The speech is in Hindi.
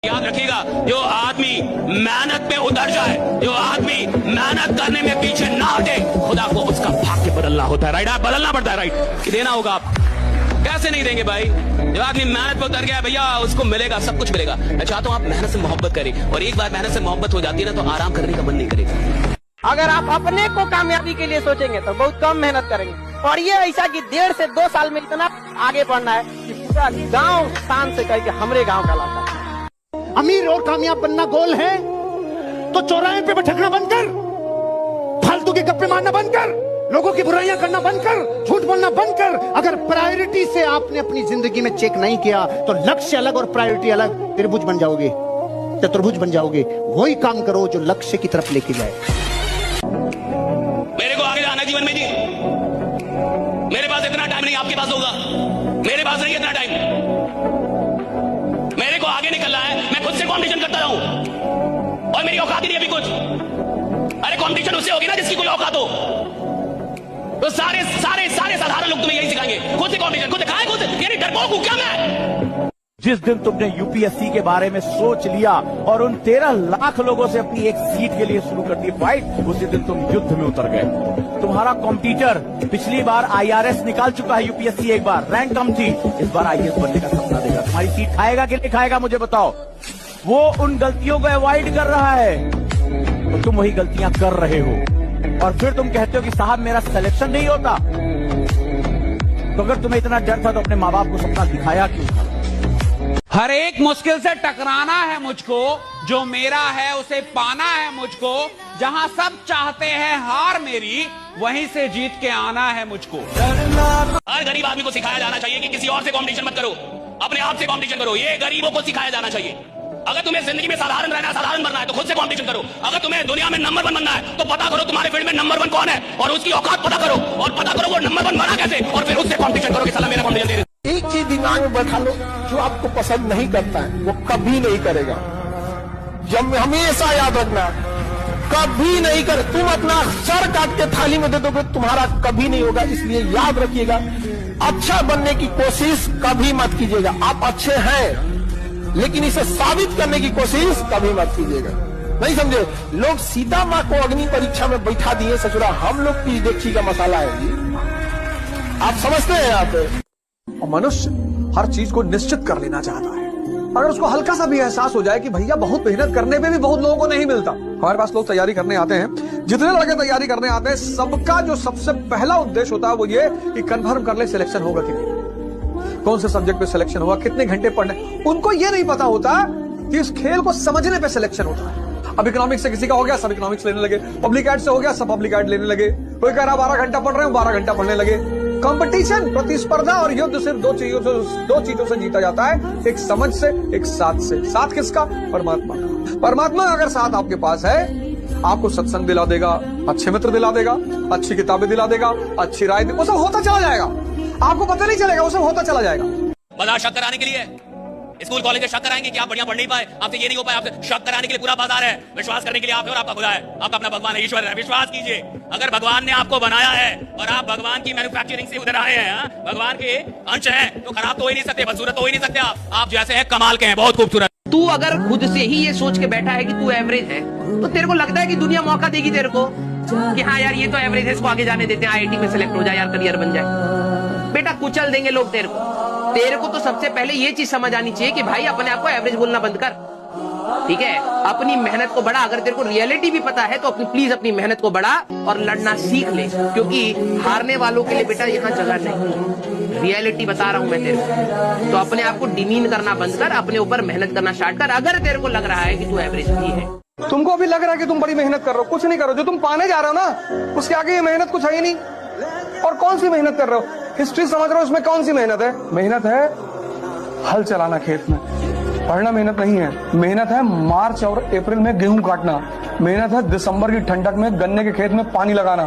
याद रखिएगा, जो आदमी मेहनत में उतर जाए, जो आदमी मेहनत करने में पीछे ना हटे, खुदा को उसका भाग्य बदलना होता है। राइट, आप बदलना पड़ता है। राइट, कि देना होगा। आप कैसे नहीं देंगे भाई? जो आदमी मेहनत पे उतर गया भैया, उसको मिलेगा, सब कुछ मिलेगा। मैं चाहता हूं आप मेहनत से मोहब्बत करें, और एक बार मेहनत से मोहब्बत हो जाती है ना, तो आराम करने का मन नहीं करेगा। अगर आप अपने को कामयाबी के लिए सोचेंगे तो बहुत कम मेहनत करेंगे, और ये ऐसा कि 1.5 से 2 साल में इतना आगे बढ़ना है कि पूरा गांव शान से कहे कि हमरे गांव का लाता है। अमीर और कामयाब बनना गोल है तो चौराहे पे भटकना बंद कर, फालतू के गप्पे मारना बंद कर, लोगों की बुराइयां करना बंद कर, झूठ बोलना बंद कर। अगर प्रायोरिटी से आपने अपनी जिंदगी में चेक नहीं किया तो लक्ष्य अलग और प्रायोरिटी अलग, त्रिभुज बन जाओगे, चतुर्भुज बन जाओगे। वही काम करो जो लक्ष्य की तरफ लेके जाए। मेरे को आगे जाना है जीवन में जी। मेरे पास इतना टाइम नहीं, आपके पास होगा। मेरे पास नहीं इतना टाइम। मेरे को आगे निकलना है, मैं खुद से कंपटीशन करता रहूं, और मेरी औकात ही नहीं अभी कुछ। अरे कंपटीशन उससे होगी ना जिसकी कोई औकात हो। तो सारे सारे सारे साधारण लोग तुम्हें यही सिखाएंगे, खुद से कंपटीशन, खुद खाए, खुद यानी डरपोक हूं क्या मैं? जिस दिन तुमने यूपीएससी के बारे में सोच लिया और उन 13 लाख लोगों से अपनी एक सीट के लिए शुरू कर दी फाइट, उसी दिन तुम युद्ध में उतर गए। तुम्हारा कॉम्पिटिटर पिछली बार आईआरएस निकाल चुका है, यूपीएससी एक बार रैंक कम थी, इस बार आईएएस बनने का सपना देगा। तुम्हारी सीट खाएगा कि नहीं खाएगा मुझे बताओ। वो उन गलतियों को अवॉइड कर रहा है तो तुम वही गलतियां कर रहे हो, और फिर तुम कहते हो कि साहब मेरा सिलेक्शन नहीं होता। तो अगर तुम्हें इतना डर था तो अपने माँ बाप को सपना दिखाया क्यों था? हर एक मुश्किल से टकराना है मुझको, जो मेरा है उसे पाना है मुझको। जहां सब चाहते हैं हार मेरी, वहीं से जीत के आना है मुझको। हर गरीब आदमी को सिखाया जाना चाहिए कि किसी और से कंपटीशन मत करो, अपने आप से कंपटीशन करो। ये गरीबों को सिखाया जाना चाहिए। अगर तुम्हें जिंदगी में साधारण रहना है, साधारण बनना है, तो खुद से कंपटीशन करो। अगर तुम्हें दुनिया में नंबर 1 बनना है तो पता करो तुम्हारे फील्ड में नंबर 1 कौन है, और उसकी औकात पता करो, और पता करो वो नंबर 1 बना कैसे, और फिर उससे कंपटीशन करो कि साला मेरा कंपटीशन दे। एक चीज दिमाग में बैठा लो, जो आपको पसंद नहीं करता है वो कभी नहीं करेगा। जब हमेशा याद रखना, कभी नहीं कर। तुम अपना सर काट के थाली में दे दोगे, तुम्हारा कभी नहीं होगा। इसलिए याद रखिएगा, अच्छा बनने की कोशिश कभी मत कीजिएगा। आप अच्छे हैं लेकिन इसे साबित करने की कोशिश कभी मत कीजिएगा। नहीं समझे? लोग सीता माँ को अग्नि परीक्षा में बैठा दिए ससुरा, हम लोग की देखी का मसाला है जी। आप समझते हैं? आप मनुष्य हर चीज को निश्चित कर लेना चाहता है। अगर उसको हल्का सा भी एहसास हो जाए कि भैया बहुत मेहनत करने में भी बहुत लोगों को नहीं मिलता। हमारे पास लोग तैयारी करने आते हैं, जितने लड़के तैयारी करने आते हैं, सबका जो सबसे पहला उद्देश्य होता है वो ये कि कंफर्म कर ले सिलेक्शन होगा कि नहीं, कौन से सब्जेक्ट पे सिलेक्शन होगा, कितने घंटे पढ़ने। उनको ये नहीं पता होता कि इस खेल को समझने पे सिलेक्शन होता है। अब इकोनॉमिक्स से किसी का हो गया, सब इकोनॉमिक्स लेने लगे। पब्लिक एड से हो गया, सब पब्लिक एड लेने लगे। कोई कह रहा 12 घंटा पढ़ रहे हो, 12 घंटा पढ़ने लगे। कंपटीशन, प्रतिस्पर्धा और युद्ध सिर्फ दो चीजों से जीता जाता है, एक समझ से, एक साथ से। साथ किसका? परमात्मा का। परमात्मा अगर साथ आपके पास है, आपको सत्संग दिला देगा, अच्छे मित्र दिला देगा, अच्छी किताबें दिला देगा, अच्छी राय, वो सब होता चला जाएगा। आपको पता नहीं चलेगा, वो सब होता चला जाएगा। बाजार शक कराने के लिए स्कूल कॉलेज में शक कराएंगे कि आप बढ़िया पढ़ नहीं पाए, आपसे ये नहीं हो पाए। आपसे शक कराने के लिए पूरा बाजार है। विश्वास करने के लिए आप है और आपका खुदा है, आपका अपना भगवान है, ईश्वर है। विश्वास कीजिए, अगर भगवान ने आपको बनाया है और आप भगवान की मैन्युफैक्चरिंग से उधर आए हैं, भगवान के अंश हैं, तो खराब तो हो ही नहीं सकते, बदसूरत तो हो ही नहीं सकते। आप जैसे हैं कमाल के हैं, बहुत खूबसूरत। तू अगर खुद से ही ये सोच के बैठा है कि तू एवरेज है, तो तेरे को लगता है कि दुनिया मौका देगी तेरे को कि हाँ यार ये तो एवरेज है, इसको आगे जाने देते हैं, आईआईटी में सिलेक्ट हो जाए यार, करियर बन जाए। बेटा कुचल देंगे लोग तेरे को। तेरे को तो सबसे पहले ये चीज समझ आनी चाहिए कि भाई अपने आप को एवरेज बोलना बंद कर, ठीक है? अपनी मेहनत को बढ़ा। अगर तेरे को रियलिटी भी पता है तो प्लीज अपनी मेहनत को बढ़ा और लड़ना सीख ले, क्योंकि हारने वालों के लिए बेटा यहाँ जगह नहीं। रियलिटी बता रहा हूं मैं तेरे को। तो अपने आप को डिमीन करना बंद कर, अपने ऊपर मेहनत करना स्टार्ट कर। अगर तेरे को लग रहा है कि तू एवरेज भी है, तुमको अभी लग रहा है कि तुम बड़ी मेहनत कर रहे हो, कुछ नहीं करो। जो तुम पाने जा रहे हो ना, उसके आगे ये मेहनत कुछ है ही नहीं। और कौन सी मेहनत कर रहे हो? हिस्ट्री समझ रहे हो, उसमें कौन सी मेहनत है? मेहनत है हल चलाना खेत में, पढ़ना मेहनत नहीं है। मेहनत है मार्च और अप्रैल में गेहूं काटना, मेहनत है दिसंबर की ठंडक में गन्ने के खेत में पानी लगाना,